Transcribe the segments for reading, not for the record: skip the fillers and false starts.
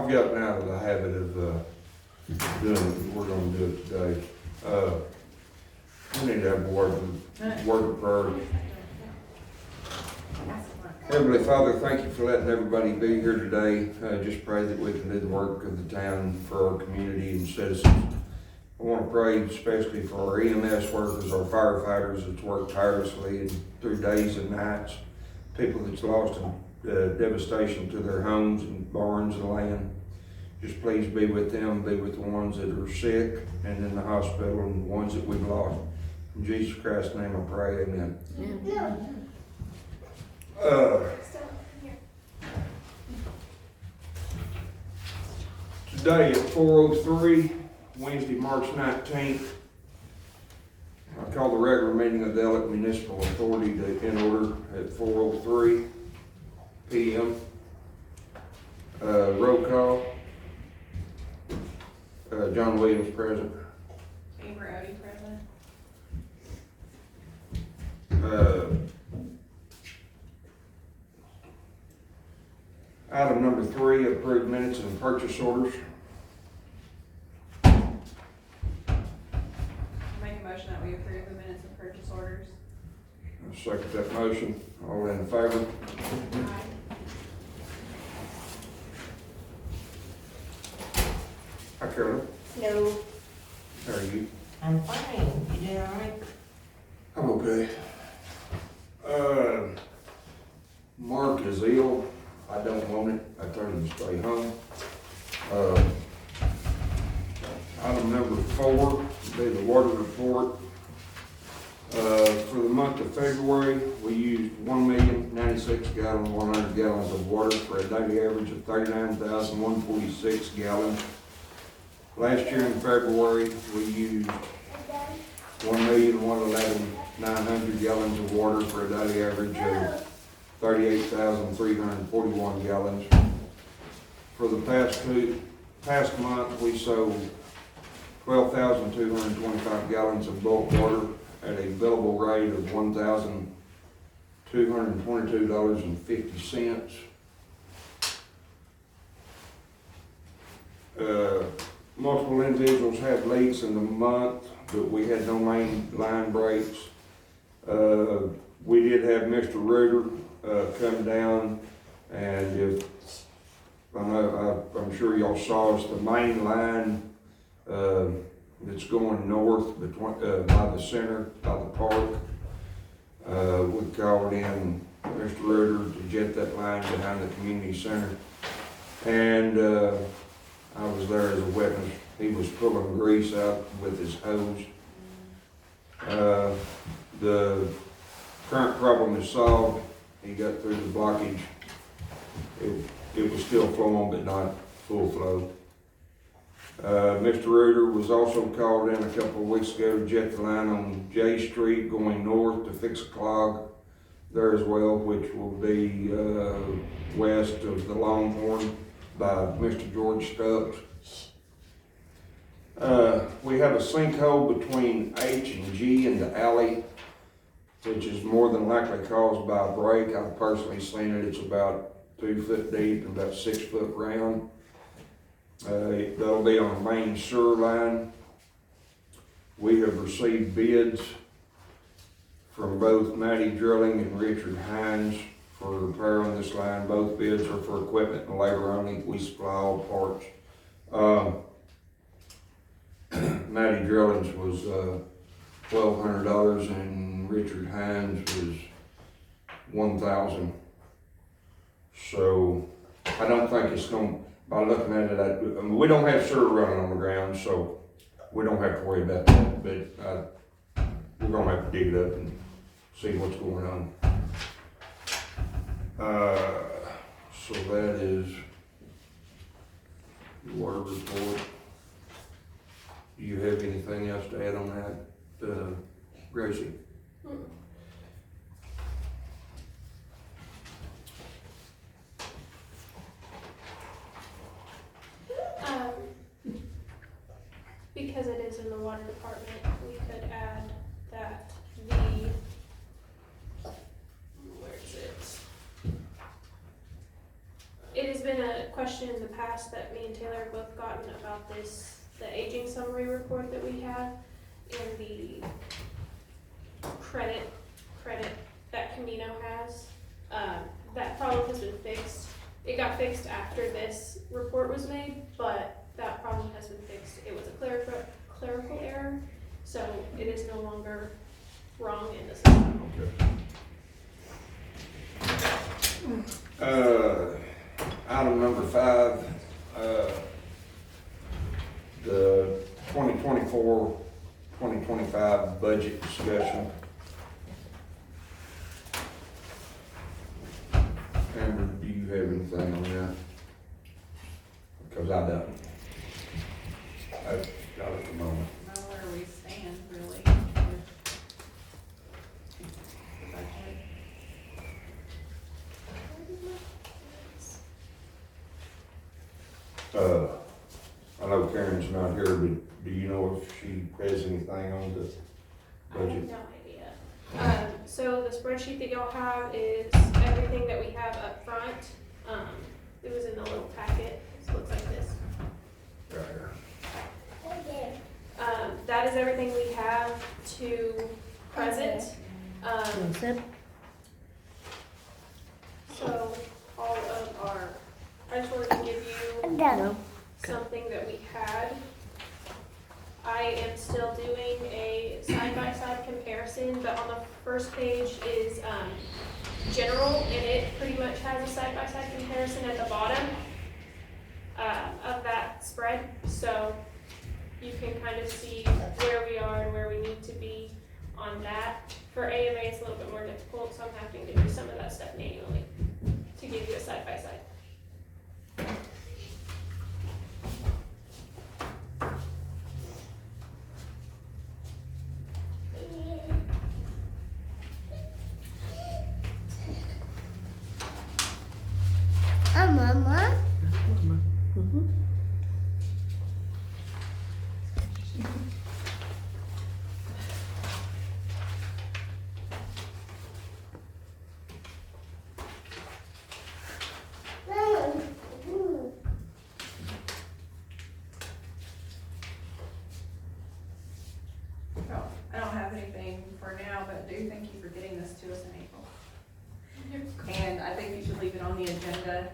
I've gotten out of the habit of doing it. We're gonna do it today. We need to have a word of prayer. Heavenly Father, thank you for letting everybody be here today. Just pray that we can do the work of the town for our community and citizens. I want to pray especially for our EMS workers, our firefighters that's worked tirelessly and through days and nights, people that's lost devastation to their homes and barns and land. Just please be with them, be with the ones that are sick and in the hospital and the ones that we've lost. In Jesus Christ's name I pray, amen. Today at 4:03, Wednesday, March 19th, I call the regular meeting of the Elliott Municipal Authority in order at 4:03 p.m. Roll call. John Williams present. Amber Odie present. Item number 3, approved minutes and purchase orders. Make a motion that we approve the minutes of purchase orders. I'll second that motion. All in favor? Aye. Hi, Carolyn. No. How are you? I'm fine. You doing all right? I'm okay. Mark is ill. I don't want it. I told him to stay home. Item number 4 will be the water report. For the month of February, we used 1,096,100 gallons of water for a daily average of 39,146 gallons. Last year in February, we used 1,111,900 gallons of water for a daily average of 38,341 gallons. For the past month, we sold 12,225 gallons of bulk water at a billable rate of $1,222.50. Multiple individuals had leaks in the month, but we had no main line breaks. We did have Mr. Reuter come down, and I'm sure y'all saw us, the main line that's going north between by the center, by the park. We called in Mr. Reuter to jet that line behind the community center, and I was there as a witness. He was pulling grease out with his hose. The current problem is solved. He got through the blockage. It was still flowing, but not full flow. Mr. Reuter was also called in a couple of weeks ago to jet the line on J Street going north to fix a clog there as well, which will be west of the Longhorn by Mr. George Stubbs. We have a sinkhole between H and G in the alley, which is more than likely caused by a break. I've personally seen it. It's about 2 foot deep and about 6 foot round. That'll be on the main sewer line. We have received bids from both Matty Drilling and Richard Hines for repair on this line. Both bids are for equipment and labor only. We supply all parts. Matty Drilling's was $1,200 and Richard Hines was $1,000. So I don't think it's going. By looking at it, I mean, we don't have sewer running on the ground, so we don't have to worry about that. But we're gonna have to dig it up and see what's going on. So that is the water report. Do you have anything else to add on that, Gracie? Because it is in the water department, we could add that where is it? It has been a question in the past that me and Taylor have both gotten about this, the aging summary report that we have and the credit that Camino has. That problem has been fixed. It got fixed after this report was made, but that problem has been fixed. It was a clerical error, so it is no longer wrong in the system. Item number 5, the 2024-2025 budget discussion. Amber, do you have anything on that? Because I don't. I've got it at the moment. Know where we stand, really. I know Karen's not here, but do you know if she has anything on the I have budget? no idea. So the spreadsheet that y'all have is everything that we have up front. It was in the little packet. It looks like this. Right here. That is everything we have to present. So all of our, I just wanted to give you something that we had. I am still doing a side-by-side comparison, but on the first page is general, and it pretty much has a side-by-side comparison at the bottom of that spread. So you can kind of see where we are and where we need to be on that. For AMA, it's a little bit more difficult, so I'm having to do some of that stuff manually to give you a side-by-side. Mama. I don't have anything for now, but do thank you for getting this to us in April. And I think you should leave it on the agenda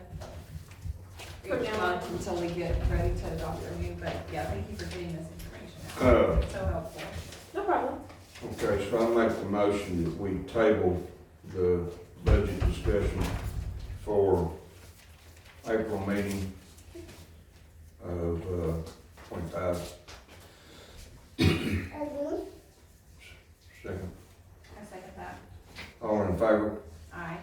For each now. month until we get ready to adopt our new, but yeah, thank you for getting this information out. It's so helpful. No problem. Okay, so I make the motion that we table the budget discussion for April meeting of 25. Second. I second that. All in favor? Aye.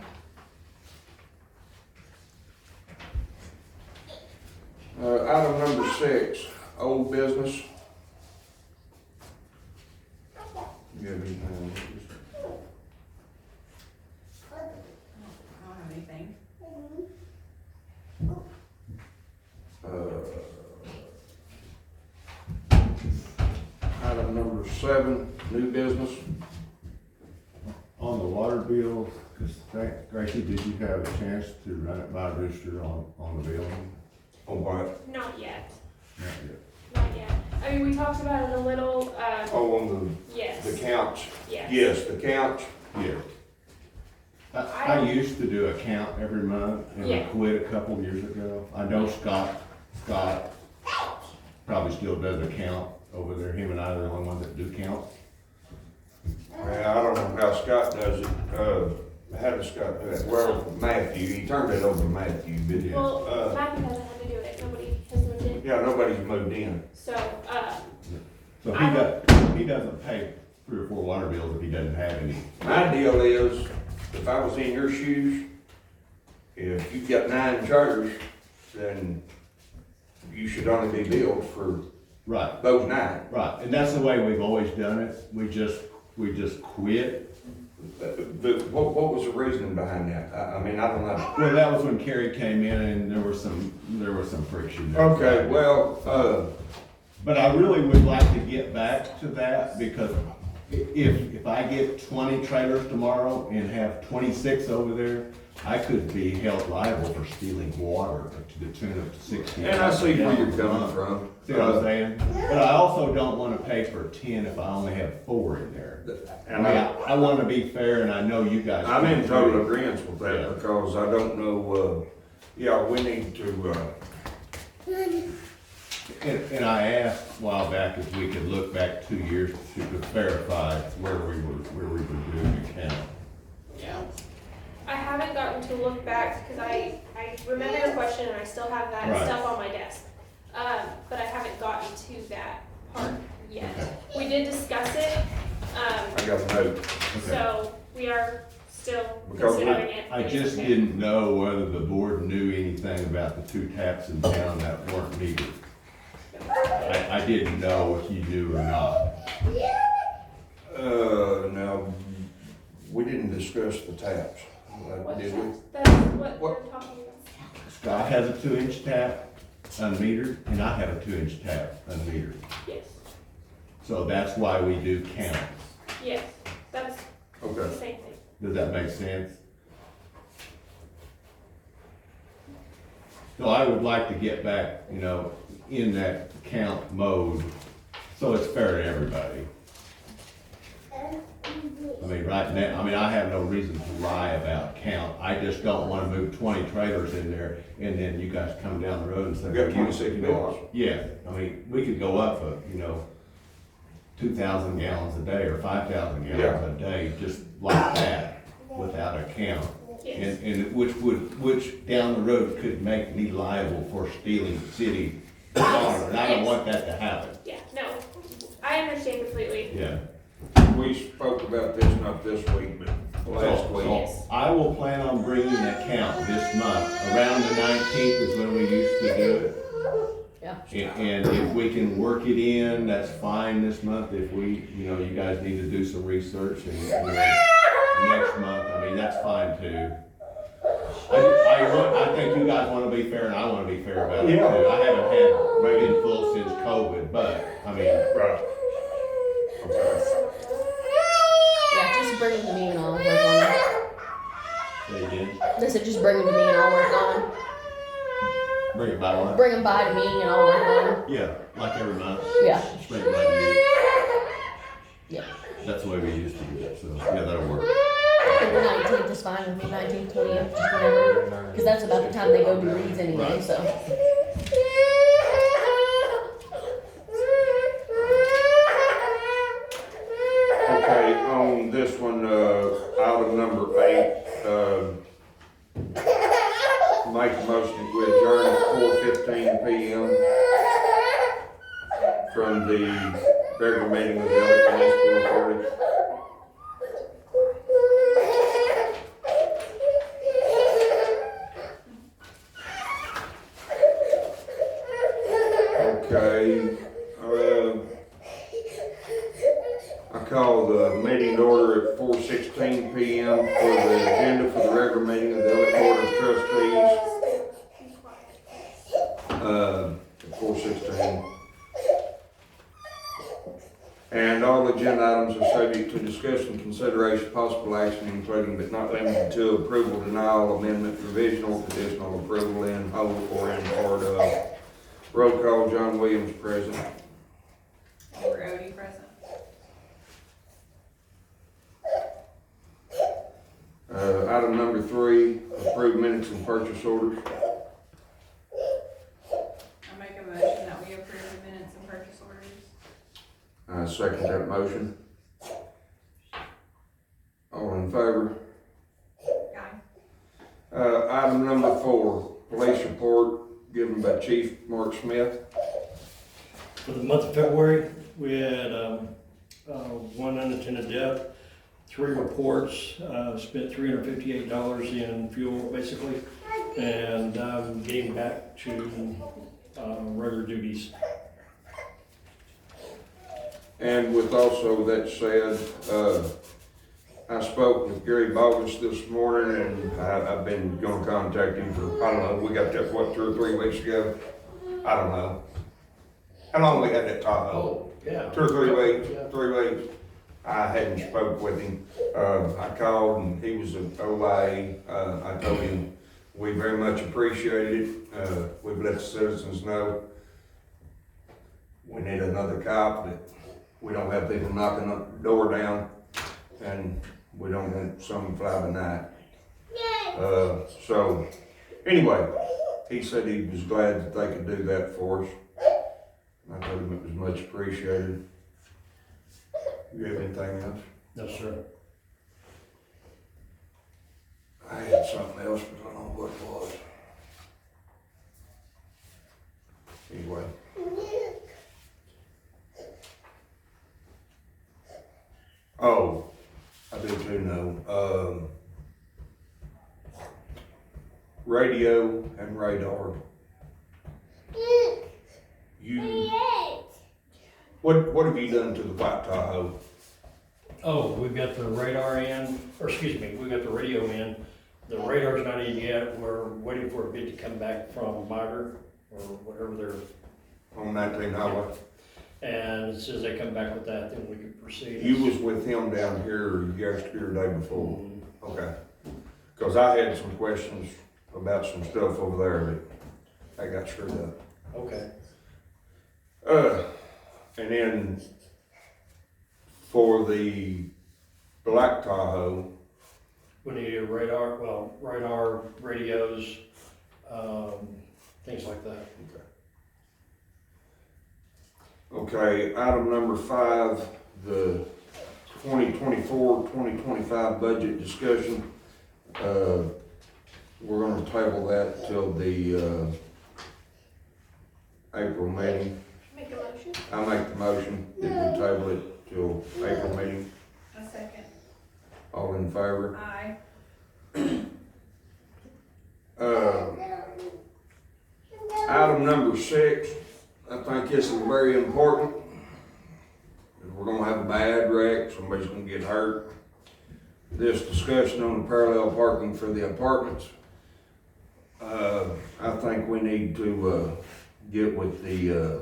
Item number 6, old business. You have anything on this? I don't have anything. Item number 7, new business. On the water bill, because Gracie, did you have a chance to run it by Rooster on the billing? On what? Not yet. Not yet. Not yet. I mean, we talked about it a little, Oh, on yes. the couch? Yes. Yes, the couch. Yeah. I used to do a count every month and I Yeah. quit a couple of years ago. I know Scott probably still does a count over there. Him and I are the only ones that do count. Well, I don't know how Scott does it. How does Scott do it? Well, Matthew, he turned it over to Matthew, but, Well, Matthew hasn't had to do it. Nobody has moved in. yeah, nobody's moved in. So, So he doesn't pay 3 or 4 water bills if he doesn't have any. My deal is, if I was in your shoes, if you've got 9 chargers, then you should only be billed for Right, those 9. right. And that's the way we've always done it. We just quit. But what was the reasoning behind that? I mean, I don't know. Well, that was when Kerry came in and there was some friction there. Okay, well, But I really would like to get back to that because if I get 20 trailers tomorrow and have 26 over there, I could be held liable for stealing water to the tune of 60. And I see where you're gallons a coming month. from. See what I'm saying? But I also don't wanna pay for 10 if I only have 4 in there. I And mean, I wanna be fair, and I know you guys. I'm in do total too. agreement with Yeah. that, because I don't know, yeah, we need to, And I asked a while back if we could look back 2 years to verify where we were doing the count. Yeah. I haven't gotten to look back because I remember your question and I still have that Right. stuff on my desk. But I haven't gotten to that part yet. We did discuss it, I got a note. so we are still Because considering it. I just didn't know whether the board knew anything about the 2 taps in town that weren't metered. I didn't know if you knew or not. No, we didn't discuss the taps, What did we? That's what What? we're talking about. Scott has a 2-inch tap unmetered, and I have a 2-inch tap unmetered. Yes, So that's why we do count. yes, that's the Okay. same thing. Does that make sense? So I would like to get back, in that count mode, so it's fair to everybody. I mean, right now, I have no reason to lie about count. I just don't wanna move 20 trailers in there, and then you guys come down the road and say. We got 26 bills. Yeah, we could go up 2,000 gallons a day or 5,000 gallons a day, just like that, without a count. Yes. And which down the road could make me liable for stealing city water, and I don't want that to happen. Yeah, no, I understand completely. Yeah. We spoke about this, not this week, but last So- week. so I will plan on bringing that count this month. Around the 19th is when we used to do it. Yeah. And if we can work it in, that's fine this month. If we, you guys need to do some research and, next month, that's fine too. I think you guys wanna be fair and I wanna be fair about it too. Yeah. I haven't had rain full since COVID, but, Right. Okay. Yeah, just bring them to me and I'll work on it. say again, They said just bring them to me and I'll work on them. bring it by one. Bring them by to me and I'll work on them. Yeah, like every month. Yeah. Just bring it by to you. Yeah. That's the way we used to do it, so, yeah, that'll work. And the 19th is fine with me, 19th, 20th, just whatever. Because that's about the time they go do reads anyway, Right. so. Okay, on this one, item number 8, make a motion that we adjourn at 4:15 PM from the regular meeting of the Elliott Municipal Authority. Okay, I call the meeting to order at 4:16 PM for the agenda for the regular meeting of the Elliott Board of Trustees. At 4:16. And all agenda items are subject to discussion, consideration, possible action, including but not limited to approval, denial, amendment, provisional, conditional approval in whole or in part of. Roll call, John Williams present. Or Odie present. Item number 3, approve minutes and purchase orders. I make a motion that we approve the minutes and purchase orders. Second that motion. All in favor? Aye. Item number 4, police report given by Chief Mark Smith. For the month of February, we had one unattended death, 3 reports, spent $358 in fuel basically, and getting back to regular duties. And with also that said, I spoke with Gary Bogus this morning, and I've been gonna contact him for, I don't know, we got that, 2 or 3 weeks ago? I don't know. How long we had that Tahoe? Yeah. 2 or 3 weeks, Yeah. 3 weeks. I hadn't spoke with him. I called and he was an OIA. I told him we very much appreciate it. We've let the citizens know we need another cop, that we don't have people knocking the door down, and we don't want someone fly by night. So, anyway, he said he was glad that they could do that for us. I told him it was much appreciated. You have anything else? No, sir. I had something else, but I don't know what it was. Anyway. Oh, I do too know. Radio and radar. You, what have you done to the White Tahoe? Oh, we've got the radar in, or excuse me, we've got the radio in. The radar's not in yet. We're waiting for a bid to come back from Mitre or whatever they're, On 19 highway? and as soon as they come back with that, then we can proceed. You was with him down here yesterday or the day before? Mhm. Okay. Cause I had some questions about some stuff over there that I got screwed up. Okay. And then for the Black Tahoe, We need a radar, radar, radios, things like that. okay, item number 5, the 2024-2025 budget discussion. We're gonna table that till the, April meeting. Make a motion. I make the motion that we table it till April meeting. A second. All in favor? Aye. Item number 6, I think this is very important. We're gonna have a bad wreck, somebody's gonna get hurt. This discussion on the parallel parking for the apartments. I think we need to, get with the,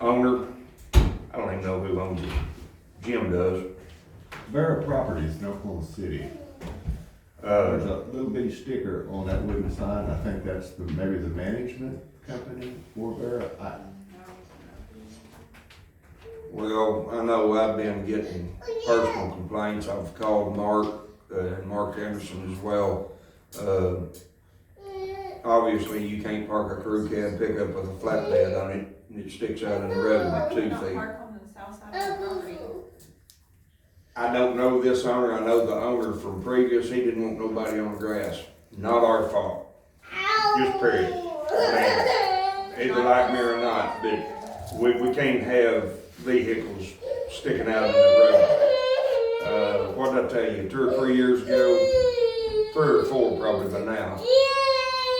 owner. I don't even know who owns it. Jim does. Vera Properties in Oklahoma City. There's a little bitty sticker on that wooden sign. I think that's maybe the management company for Vera. Well, I know I've been getting personal complaints. I've called Mark, and Mark Anderson as well. Obviously, you can't park a crew cab pickup with a flatbed on it, and it sticks out in the road Why with would we 2 not feet. park on the south side of the property? I don't know this owner, I know the owner from previous, he didn't want nobody on the grass. Not our fault. Just period. Either like me or not, but we can't have vehicles sticking out in the road. What did I tell you, 2 or 3 years ago? 3 or 4 probably by now.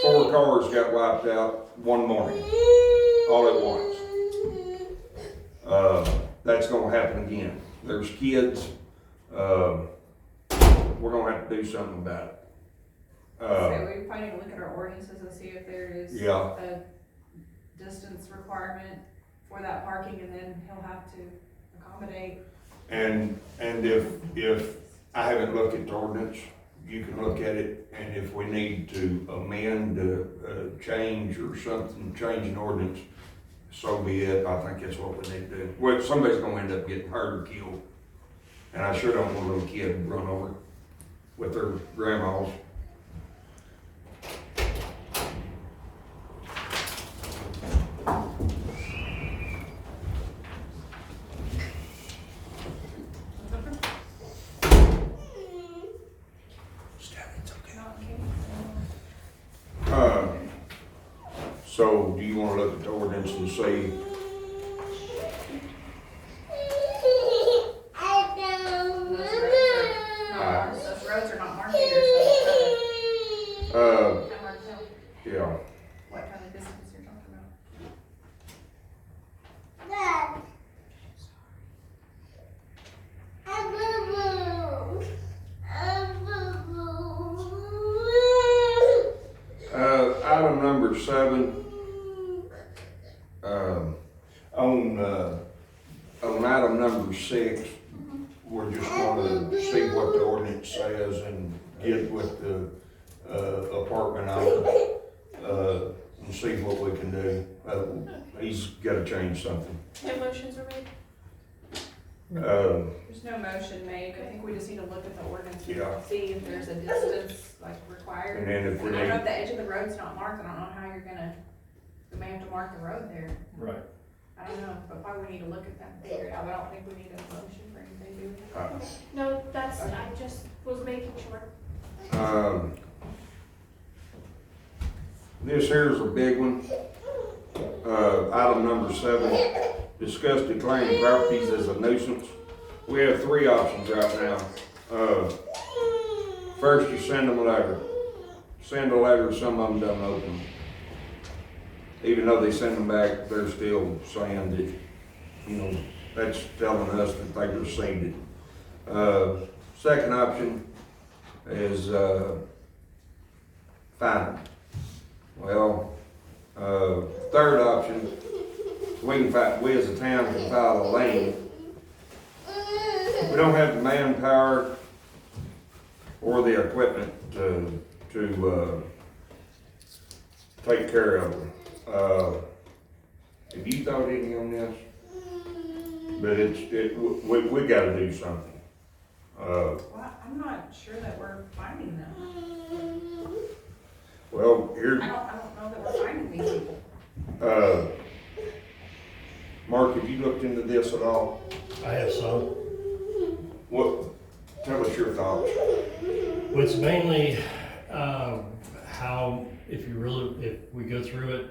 4 cars got wiped out one morning, all at once. That's gonna happen again. There's kids, we're gonna have to do something about it. So we probably need to look at our ordinances and see if there is Yeah. a distance requirement for that parking, and then he'll have to accommodate. And if I haven't looked at the ordinance, you can look at it, and if we need to amend, change or something, change an ordinance, so be it. I think that's what we need to do. Well, somebody's gonna end up getting hurt or killed, and I sure don't want a little kid to run over with their grandmas. Not in case. So do you wanna look at the ordinance and see? Those roads are not marked either, so it's kinda hard to tell Yeah, what kind of distance you're talking about. item number 7, on, on item number 6, we're just gonna see what the ordinance says and get with the, apartment owner, and see what we can do. He's gotta change something. No motions are made? There's no motion made, I think we just need to look at the ordinance Yeah. and see if there's a distance like required. And then if we I don't know need, if the edge of the road's not marked, I don't know how you're gonna, we may have to mark the road there. Right. I don't know, but probably we need to look at that and figure it out, but I don't think we need a motion for anything, do we? No, that's, I just was making sure. This here's a big one. Item number 7, discuss declaring properties as a nuisance. We have 3 options right now. First, you send them a letter. Send a letter, some of them don't open. Even though they send them back, they're still saying that, you know, that's telling us that they received it. Second option is, fine. Well, third option, we as a town can file a lien. We don't have the manpower or the equipment to take care of them. Have you thought any on this? But we gotta do something. Well, I'm not sure that we're finding them. Well, here, I don't know that we're finding these people. Mark, have you looked into this at all? I have some. What, tell us your thoughts. Well, it's mainly, how, if we go through it,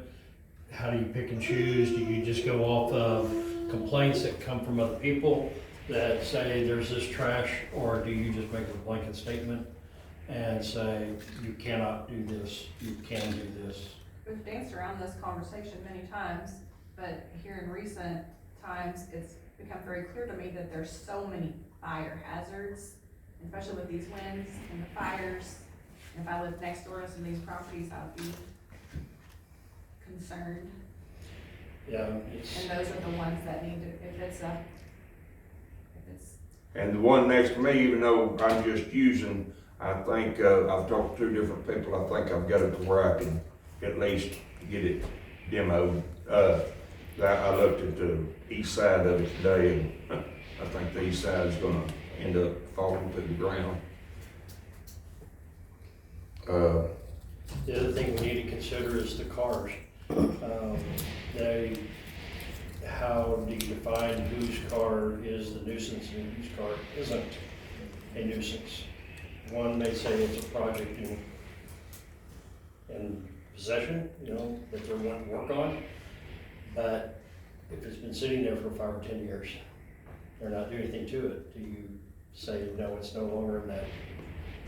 how do you pick and choose? Do you just go off of complaints that come from other people that say there's this trash, or do you just make a blanket statement and say, you cannot do this, you can do this? We've danced around this conversation many times, but here in recent times, it's become very clear to me that there's so many fire hazards, especially with these winds and the fires. And if I lived next door to some of these properties, I'd be concerned. Yeah, it's, And those are the ones that need to, if it's, And the one next to me, even though I'm just using, I think, I've talked to 2 different people, I think I've got it to where I can at least get it demoed. I looked at the east side of it today, and I think the east side is gonna end up falling to the ground. the other thing we need to consider is the cars. How do you define whose car is the nuisance and whose car isn't a nuisance? One may say it's a project in possession, that they're wanting to work on, but if it's been sitting there for 5 or 10 years, they're not doing anything to it, do you say, no, it's no longer in that,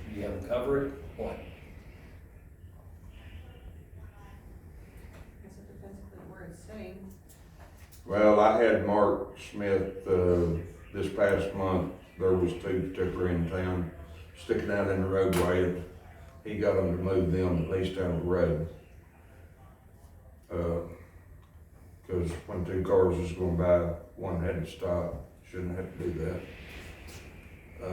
do you have them cover it, what? I guess it depends on where it's sitting. Well, I had Mark Smith, this past month, there was 2 that were in town, sticking out in the roadway, and he got them to move them at least out of the road. Cause when 2 cars was going by, one had to stop, shouldn't have to do that. I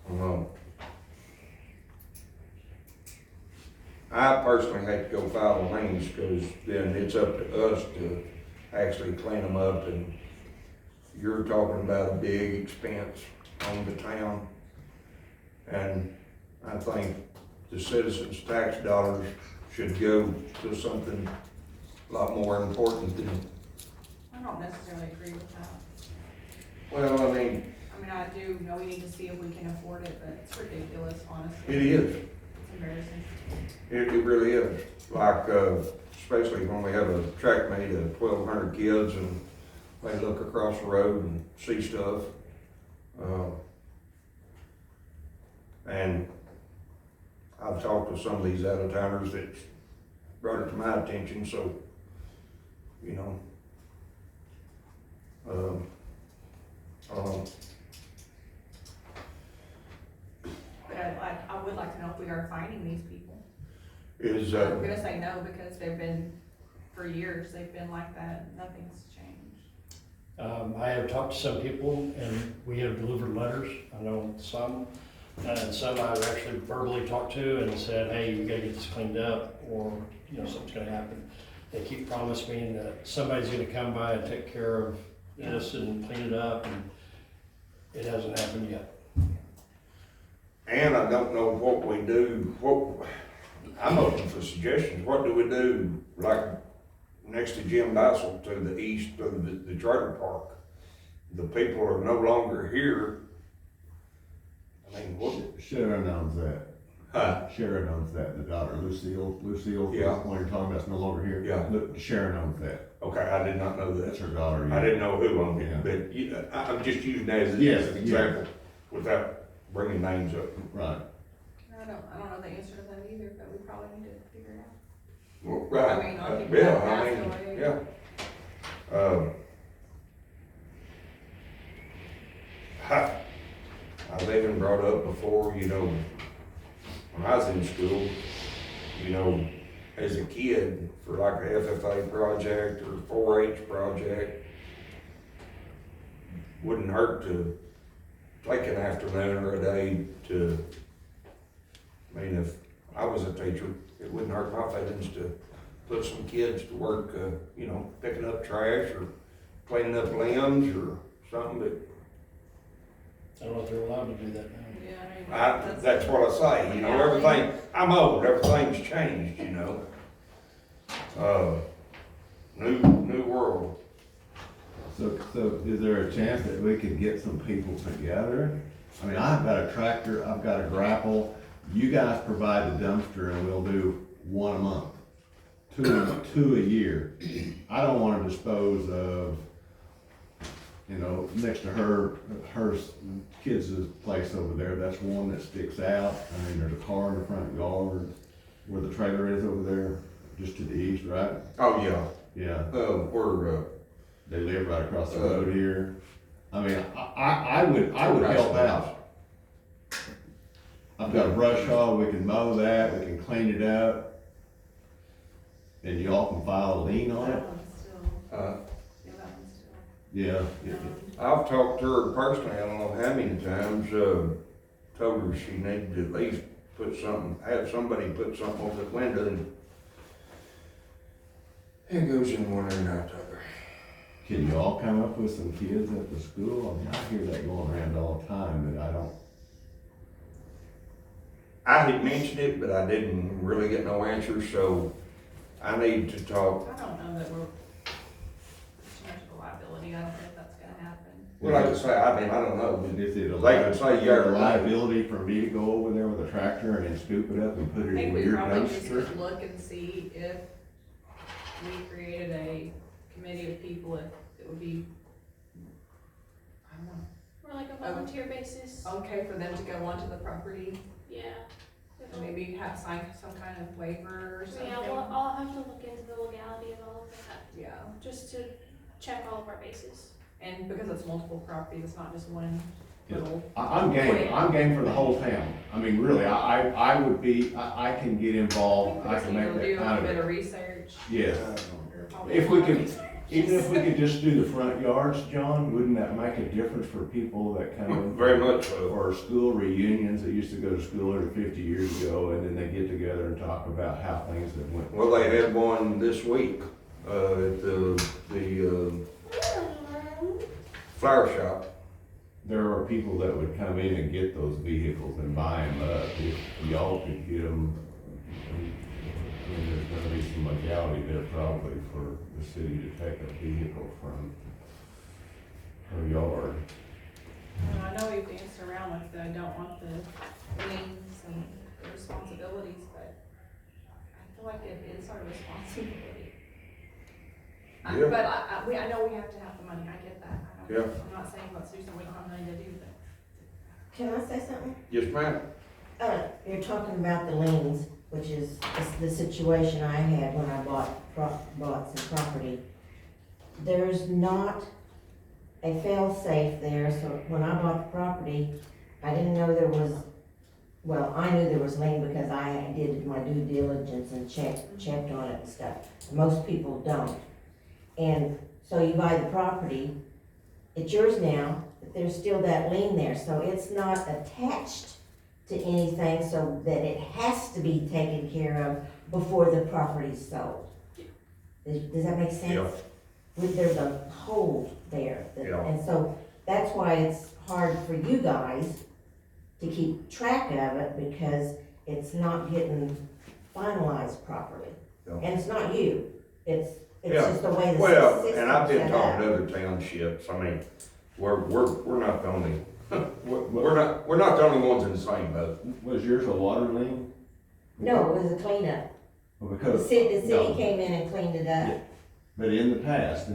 don't know. I personally hate to go file liens, cause then it's up to us to actually clean them up, and you're talking about a big expense on the town. And I think the citizens' tax dollars should go to something a lot more important than, I don't necessarily agree with that. well, I mean, I do know we need to see if we can afford it, but it's ridiculous, honestly. it is. It's embarrassing. It really is. Like, especially when we have a track meet of 1,200 kids and they look across the road and see stuff. And I've talked to some of these out-of-towners that brought it to my attention, so, I don't know. But I would like to know if we are finding these people. Is, I'm gonna say no, because they've been for years, they've been like that, and nothing's changed. I have talked to some people and we have delivered letters, I know some, and some I've actually verbally talked to and said, hey, you gotta get this cleaned up, or, you know, something's gonna happen. They keep promising me that somebody's gonna come by and take care of this and clean it up, and it hasn't happened yet. And I don't know what we do, I'm open for suggestions, what do we do, like, next to Jim Dyson to the east of the trailer park? The people are no longer here. I mean, what, Sharon owns that. huh? Sharon owns that, the daughter, Lucille, Yeah. the one you're talking about's no longer here. Yeah. Look, Sharon owns that, Okay, I did not know that's that. her daughter. I didn't know who owned Yeah. it, but, you know, I'm just using that as Yes, an yeah. example, without bringing names up. Right, I don't know the answer to that either, but we probably need to figure it out. Well, right, I mean, on people yeah, that I passed mean, away. yeah. I've even brought up before, you know, when I was in school, you know, as a kid, for like a FFA project or 4-H project, wouldn't hurt to take an afternoon or a day to, I mean, if I was a teacher, it wouldn't hurt my feelings to put some kids to work, you know, picking up trash or cleaning up limbs or something, but I don't know if they're allowed to do that now. Yeah, I mean, that's what I say, you know, everything, I'm old, everything's changed, you know. New world. so is there a chance that we could get some people together? I mean, I've got a tractor, I've got a grapple, you guys provide the dumpster and we'll do one a month, two a year. I don't wanna dispose of, you know, next to her kids' place over there, that's one that sticks out. I mean, there's a car in the front yard where the trailer is over there, just to the east, right? Oh, yeah, Yeah, we're, they live right across the road here. I mean, I would help out. I've got a brush hog, we can mow that, we can clean it up. And y'all can file a lien on it. that one's still, uh, yeah, that one's still. Yeah, I've talked to her personally, I don't know how many times, told her she needed to at least put something, have somebody put something over the window and it goes in one ear and out the other. can y'all come up with some kids at the school? I mean, I hear that going around all the time, but I don't. I had mentioned it, but I didn't really get no answer, so I need to talk. I don't know that we're too much of a liability, I don't think that's gonna happen. Well, like I say, I mean, I don't know. Is it a They could say, yeah, is it a liability for me to go over there with a tractor and then scoop it up and put I it think in we your probably just dumpster? could look and see if we created a committee of people, if it would be, I don't know, Or like a volunteer basis, okay for them to go onto the property yeah. and maybe have signed some kind of waiver or something. Yeah, well, I'll have to look into the legality of all of that, Yeah, just to check all of our bases. and because it's multiple properties, it's not just one Yeah. little. I'm game for the whole town. I mean, really, I would be, I can get involved, I can make Do that a little kind bit of, of research. yes. Probably If we more could, research. even if we could just do the front yards, John, wouldn't that make a difference for people that come in? Very much so. Or school reunions that used to go to school every 50 years ago, and then they get together and talk about how things have went. Well, they had one this week, at the flower shop. There are people that would come in and get those vehicles and buy them up. If y'all could get them, I mean, there's gonna be some legality there probably for the city to take a vehicle from her yard. And I know we've danced around with the, I don't want the liens and the responsibilities, but I feel like it is our responsibility. Yeah. But I know we have to have the money, I get that. Yeah. I'm not saying let's do something we don't have money to do, but. Can I say something? Yes, ma'am. You're talking about the liens, which is the situation I had when I bought some property. There's not a fail-safe there, so when I bought the property, I didn't know there was well, I knew there was lien because I did my due diligence and checked on it and stuff. Most people don't. And so you buy the property, it's yours now, but there's still that lien there, so it's not attached to anything so that it has to be taken care of before the property's sold. Does that make sense? Yeah. There's a hold there, Yeah. and so that's why it's hard for you guys to keep track of it, because it's not getting finalized properly. Yeah. And it's not you, it's Yeah. just the way the Well, system's and I've been set talking up. to other townships, I mean, we're not the only, we're not the only ones in the same boat. Was yours a water lien? No, it was a cleanup. Well, The because, city no. came in and cleaned it up. but in the past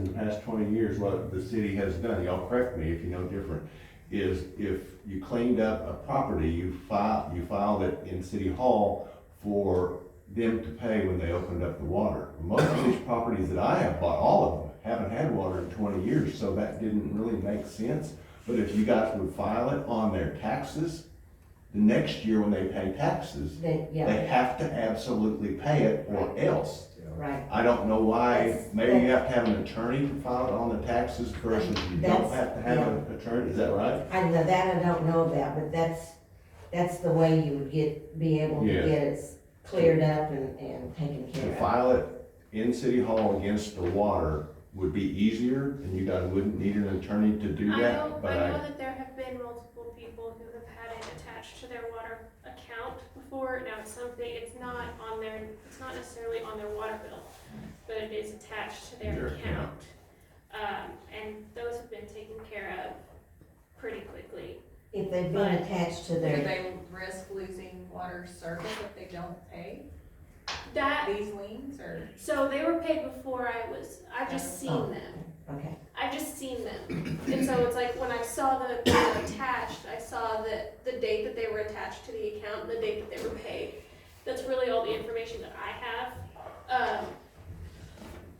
20 years, what the city has done, y'all correct me if you know different, is if you cleaned up a property, you filed it in City Hall for them to pay when they opened up the water. Most of these properties that I have bought, all of them, haven't had water in 20 years, so that didn't really make sense. But if you guys would file it on their taxes, the next year when they pay taxes, they Yeah, have to absolutely pay it or else. right. I don't know why, That's- maybe you have to have an attorney to file it on the taxes versus you don't That's- have to have an attorney, is that right? I know that I don't know about, but that's the way you would be able to Yeah. get it cleared up and taken To care of. file it in City Hall against the water would be easier, and you guys wouldn't need an attorney to do I that, know but that there have been multiple people who have had it attached to their water account before. Now, it's not necessarily on their water bill, but it is attached to their account. And those have been taken care of pretty quickly. If they've been attached to Do their, they risk losing water service if they don't pay these liens, or? So they were paid before I've just seen Oh. them. okay, I've just seen them. And so it's like when I saw that they were attached, I saw that the date that they were attached to the account and the date that they were paid. That's really all the information that I have.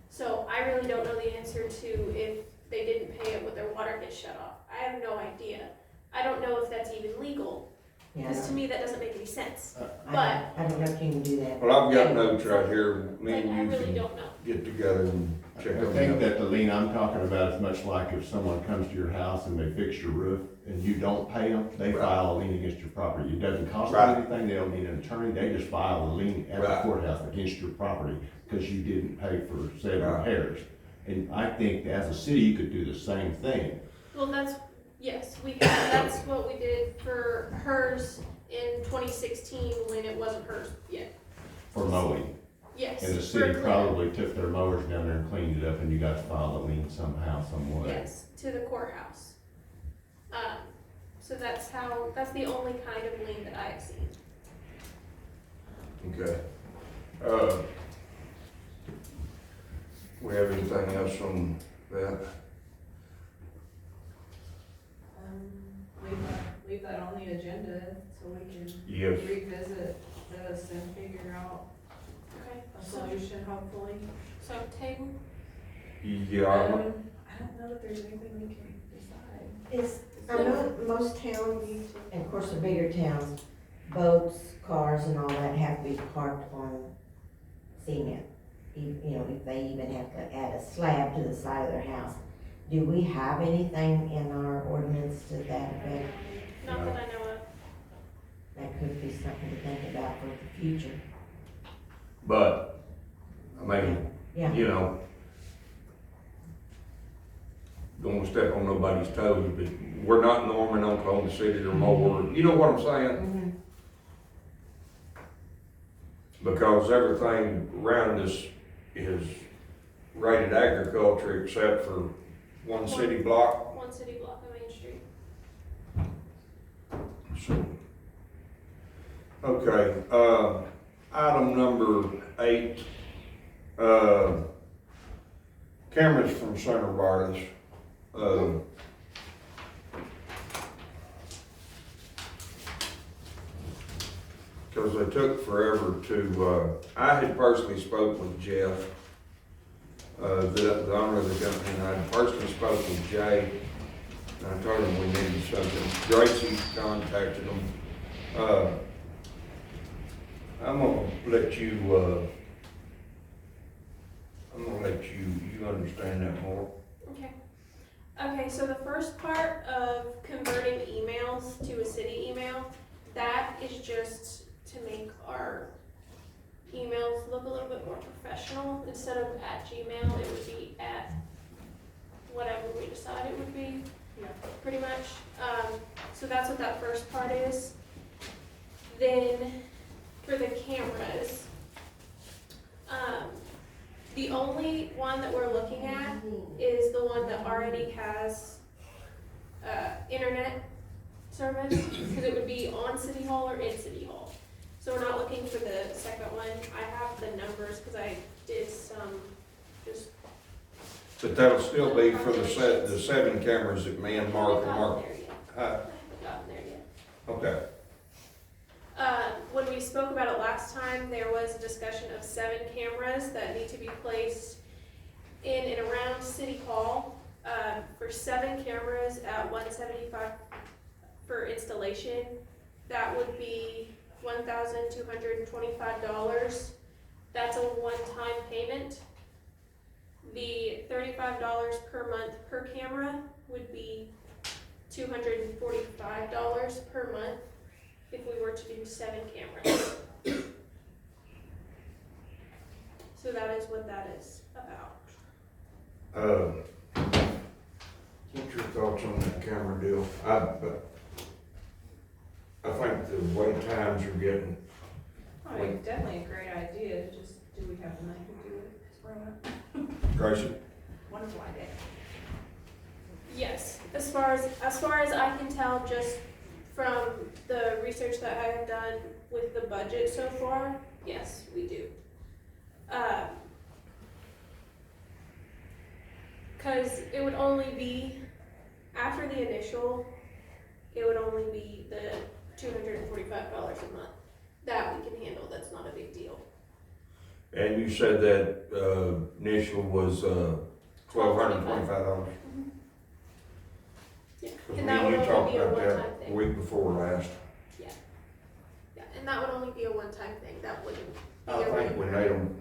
So I really don't know the answer to if they didn't pay it, would their water get shut off. I have no idea. I don't know if that's even legal, yeah. because to me that doesn't make any sense. I don't know if you can do that. Well, I've got notes right here, me Like, I and you really can don't know. get together and check I on think that. that the lien I'm talking about is much like if someone comes to your house and they fix your roof and you don't pay them, they Right. file a lien against your property. It doesn't cost Right. them anything, they don't need an attorney, they just file a lien at the Right. courthouse against your property because you didn't pay for said Right. repairs. And I think as a city, you could do the same thing. Well, that's what we did for hers in 2016 when it wasn't hers yet. For mowing. Yes. And the for city cleanup. probably took their mowers down there and cleaned it up and you guys filed a lien somehow, some way. Yes, to the courthouse. So that's the only kind of lien that I have seen. Okay. We have anything else on that? Leave that on the agenda so we can Yes. revisit this and figure out Okay. a solution, hopefully. So table? Yeah, I don't know that there's anything we can decide. I know most towns, and of course the bigger towns, boats, cars and all that have to be parked on cement. If they even have to add a slab to the side of their house. Do we have anything in our ordinance to that effect? Not that I know of. That could be something to think about for the future. but, I mean, Yeah. you know, don't wanna step on nobody's toes, but we're not Norman, Oklahoma City or more, you know what I'm saying? Because everything around us is rated agriculture except for one city block. One city block on Main Street. So, okay, item number 8, cameras from Center Wireless. Cause they took forever to, I had personally spoke with Jeff, the owner of the company, and I personally spoke with Jay. And I told him we needed something. Gracie contacted them. I'm gonna let you, you understand that more. Okay. Okay, so the first part of converting emails to a city email, that is just to make our emails look a little bit more professional. Instead of at Gmail, it would be at whatever we decide it would be, Yeah. pretty much. So that's what that first part is. Then for the cameras, the only one that we're looking at is the one that already has internet service, because it would be on City Hall or in City Hall. So we're not looking for the second one. I have the numbers because I did some just. But that'll still be for the 7 cameras that me and Mark I and haven't Mark. gotten there yet. Huh? I haven't gotten there yet. Okay. When we spoke about it last time, there was a discussion of 7 cameras that need to be placed in and around City Hall. For 7 cameras at $175 for installation, that would be $1,225. That's a one-time payment. The $35 per month per camera would be $245 per month if we were to do 7 cameras. So that is what that is about. What's your thoughts on that camera deal? I think the wait times are getting, Probably definitely a great idea, just do we have the money to do it? 'Cause we're not, Gracie, wonderful idea. Yes, as far as I can tell, just from the research that I have done with the budget so far, yes, we do. Cause it would only be, after the initial, it would only be the $245 a month. That we can handle, that's not a big deal. and you said that, initial was, $1,225. Yeah, Cause and me that and would you only talked be a about one-time that thing. week before last. Yeah, and that would only be a one-time thing, that wouldn't be I a think we regular. need them,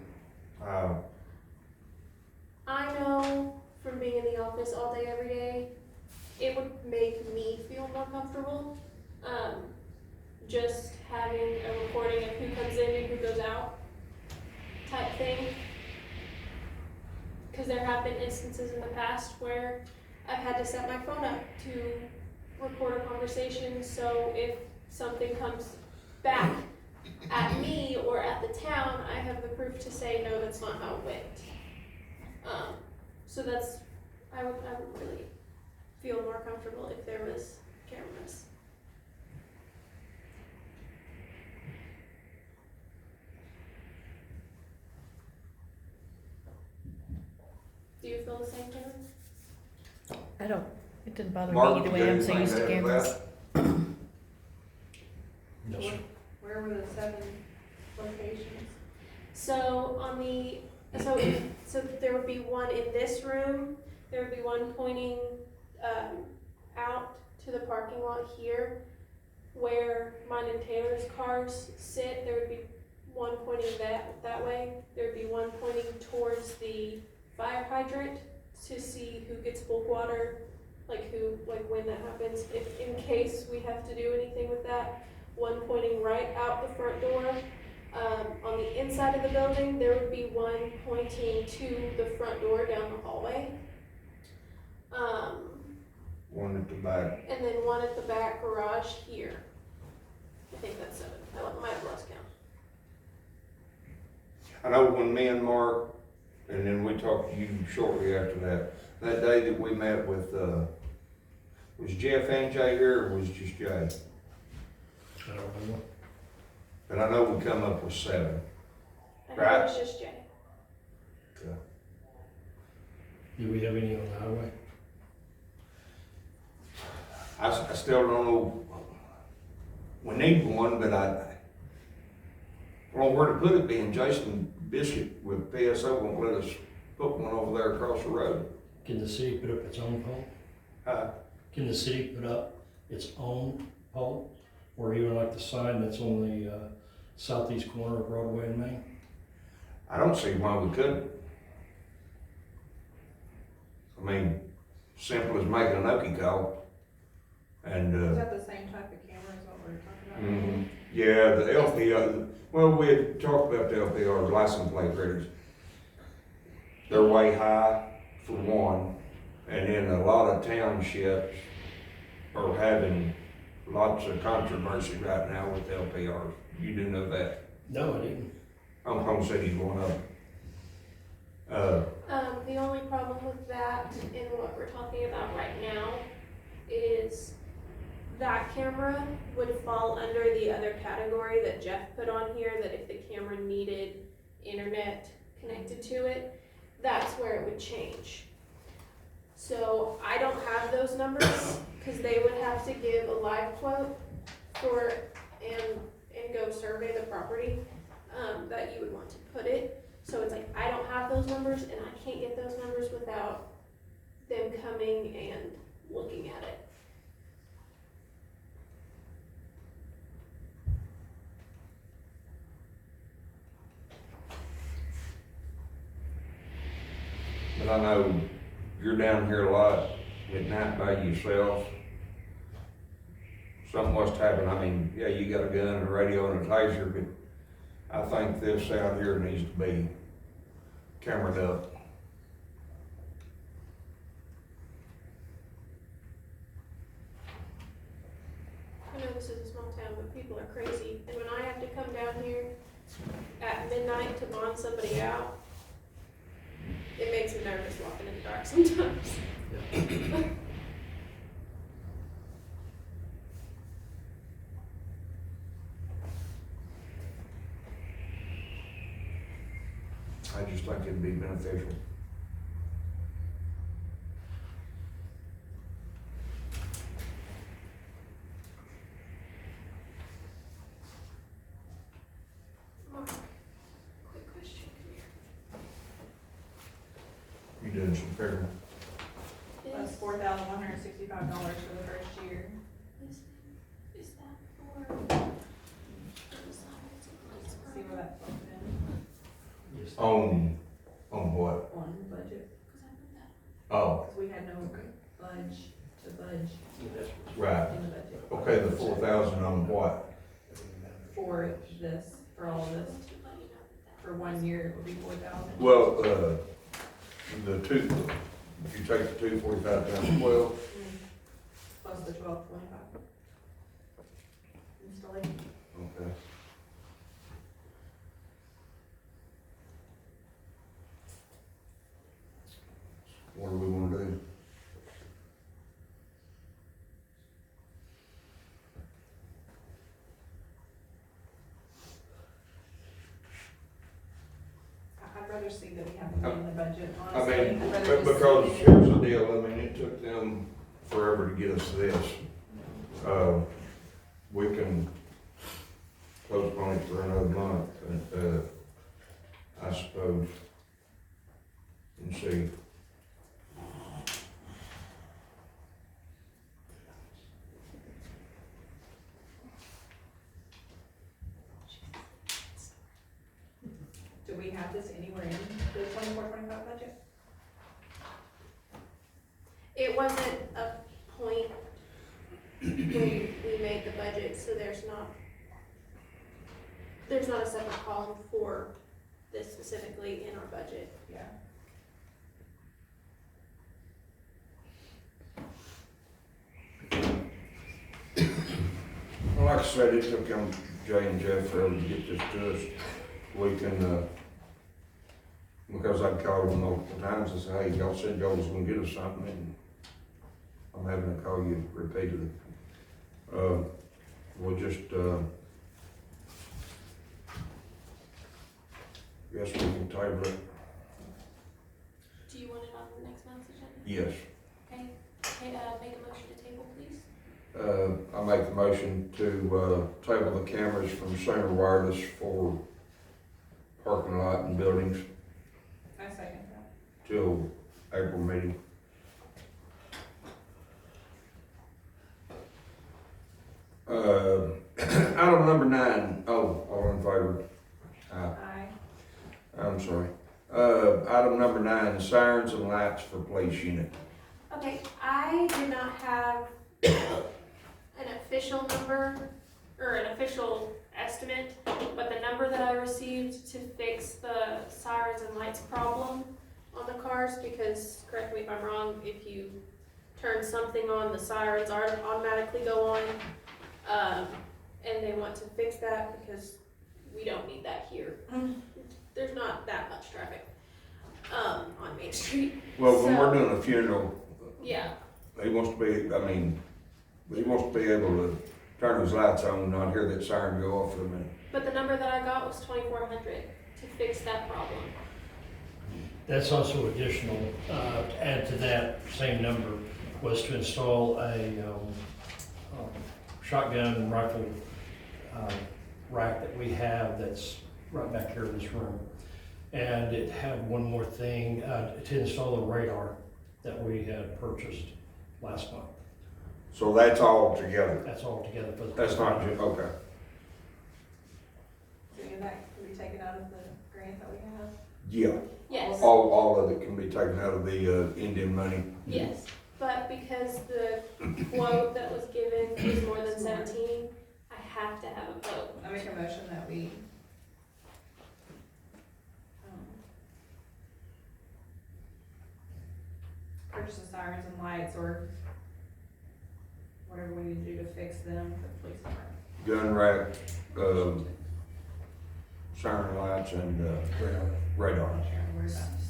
I know from being in the office all day, every day, it would make me feel more comfortable. Just having a recording of who comes in and who goes out type thing. Cause there have been instances in the past where I've had to set my phone up to record a conversation, so if something comes back at me or at the town, I have the proof to say, no, that's not how it went. So that's, I would really feel more comfortable if there was cameras. Do you feel the same, Karen? I don't, it didn't bother Mark, me either you way, got I'm so anything used to to add cameras. that? No, sir. Where were the 7 locations? So on the, so there would be one in this room, there would be one pointing, out to the parking lot here, where mine and Taylor's cars sit, there would be one pointing that way, there would be one pointing towards the fire hydrant to see who gets bulk water, like when that happens, if in case we have to do anything with that, one pointing right out the front door. On the inside of the building, there would be one pointing to the front door down the hallway. One at the back. And then one at the back garage here. I think that's 7. I might have lost count. I know when me and Mark, and then we talked to you shortly after that day that we met with, was Jeff and Jay here, or was it just Jay? I don't know. But I know we come up with 7. I think Right. it was just Jay. Do we have any on the highway? I still don't know, we need one, but I don't know where to put it, being Jason Biscuit with PSO won't let us put one over there across the road. Can the city put up its own pole? Can the city put up its own pole? Or even like the sign that's on the southeast corner of Broadway and Main. I don't see why we couldn't. I mean, simple as making an Okie call. And, Is that the same type of camera as what we were talking about? yeah, the LPR, well, we had talked about the LPR license plate readers. They're way high for one, and then a lot of townships are having lots of controversy right now with LPRs. You do know that. No, I didn't. Oklahoma City's one of them. The only problem with that in what we're talking about right now is that camera would fall under the other category that Jeff put on here, that if the camera needed internet connected to it, that's where it would change. So I don't have those numbers, cause they would have to give a live quote for, and go survey the property, that you would want to put it. So it's like, I don't have those numbers, and I can't get those numbers without them coming and looking at it. But I know you're down here a lot at night by yourself. Something must happen. I mean, yeah, you got a gun and a radio and a taser, but I think this out here needs to be cameraed up. I know this is a small town, but people are crazy, and when I have to come down here at midnight to bond somebody out, it makes me nervous walking in the dark sometimes. I just think it'd be beneficial. Mark, quick question, come here. You doing some figuring? That's $4,165 for the first year. Is that for? See where that falls in, Yes. On what? on budget, Oh, because we had no budge to budge right. in the budget Okay, the 4,000 on what? for this, for all of this. For 1 year, it would be 4,000. Well, the two, if you take the 245 times 12, Plus the 1225. Installation. okay. What do we wanna do? I'd rather see that we have the money in the budget, I honestly. mean, I'd rather just because see it. here's the deal, I mean, it took them forever to get us this. We can postpone it for another month, and, I suppose, and see. Do we have this anywhere in the 24-25 budget? It wasn't a point when we made the budget, so there's not a separate column for this specifically in our budget. Yeah. Well, like I said, it took them, Jay and Jeff, forever to get this to us. We can, because I'd called them multiple times and said, hey, y'all said y'all was gonna get us something, and I'm having to call you repeatedly. We'll just, guess we can table it. Do you want it on the next month's agenda? Yes. Okay, make a motion to table, please. I make the motion to, table the cameras from Singer Wireless for parking lot and buildings I second that. till April meeting. Item number 9, all in favor? sirens and lights for police unit. Okay, I did not have an official number or an official estimate, but the number that I received to fix the sirens and lights problem on the cars, because correct me if I'm wrong, if you turn something on, the sirens automatically go on. And they want to fix that because we don't need that here. There's not that much traffic on Main Street. Well, when So- we're doing a funeral, Yeah, he wants to be, I mean, he wants to be able to turn his lights on and not hear that siren go off for a minute. but the number that I got was 2,400 to fix that problem. That's also additional, to add to that same number, was to install a shotgun and rifle rack that we have that's right back here in this room. And it had one more thing, to install the radar that we had purchased last month. So that's all together. That's all together for the. That's not just, okay. So any of that can be taken out of the grant that we have? Yeah, Yes. all of it can be taken out of the, Indian money. Yes, but because the quote that was given is more than 17, I have to have a vote. I make a motion that we purchase the sirens and lights or whatever we need to do to fix them for the police department. Gun rack, siren lights and, radar.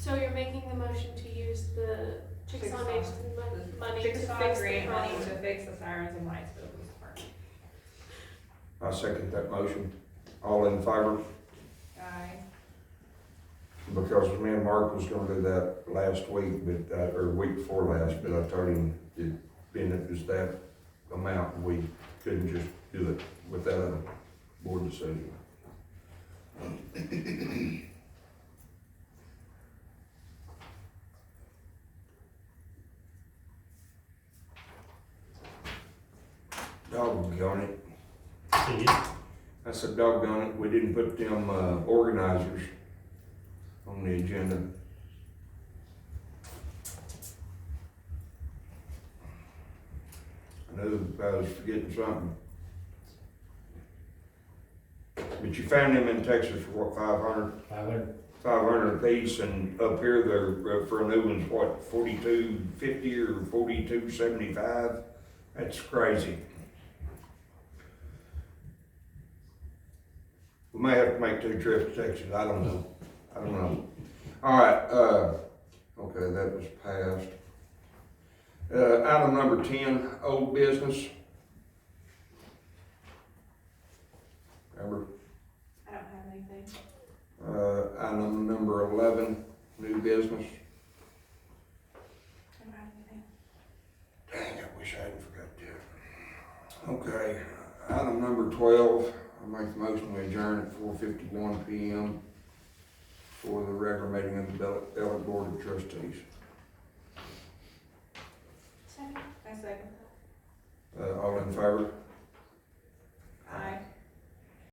So you're making the motion to use the Chickasaw Nation money to Chickasaw fix the grant money problem. to fix the sirens and lights for the police department. I second that motion. All in favor? Aye. Because me and Mark was gonna do that last week, but, or week before last, but I told him it, being it was that amount, we couldn't just do it without a board decision. Doggone it. See, I said, doggone it, we didn't put them, organizers on the agenda. I knew I was forgetting something. But you found them in Texas for what, 500? 500 apiece, and up here they're, for a new one's what, 42.50 or 42.75? That's crazy. We may have to make 2 trips to Texas, I don't know. All right, okay, that was passed. Item number 10, old business. Remember? I don't have anything. Item number 11, new business. I don't have anything. Dang, I wish I hadn't forgot that. Okay, item number 12, I make the motion to adjourn at 4:51 PM for the regular meeting of the Bell Board of Trustees. I second All in favor? that. Aye.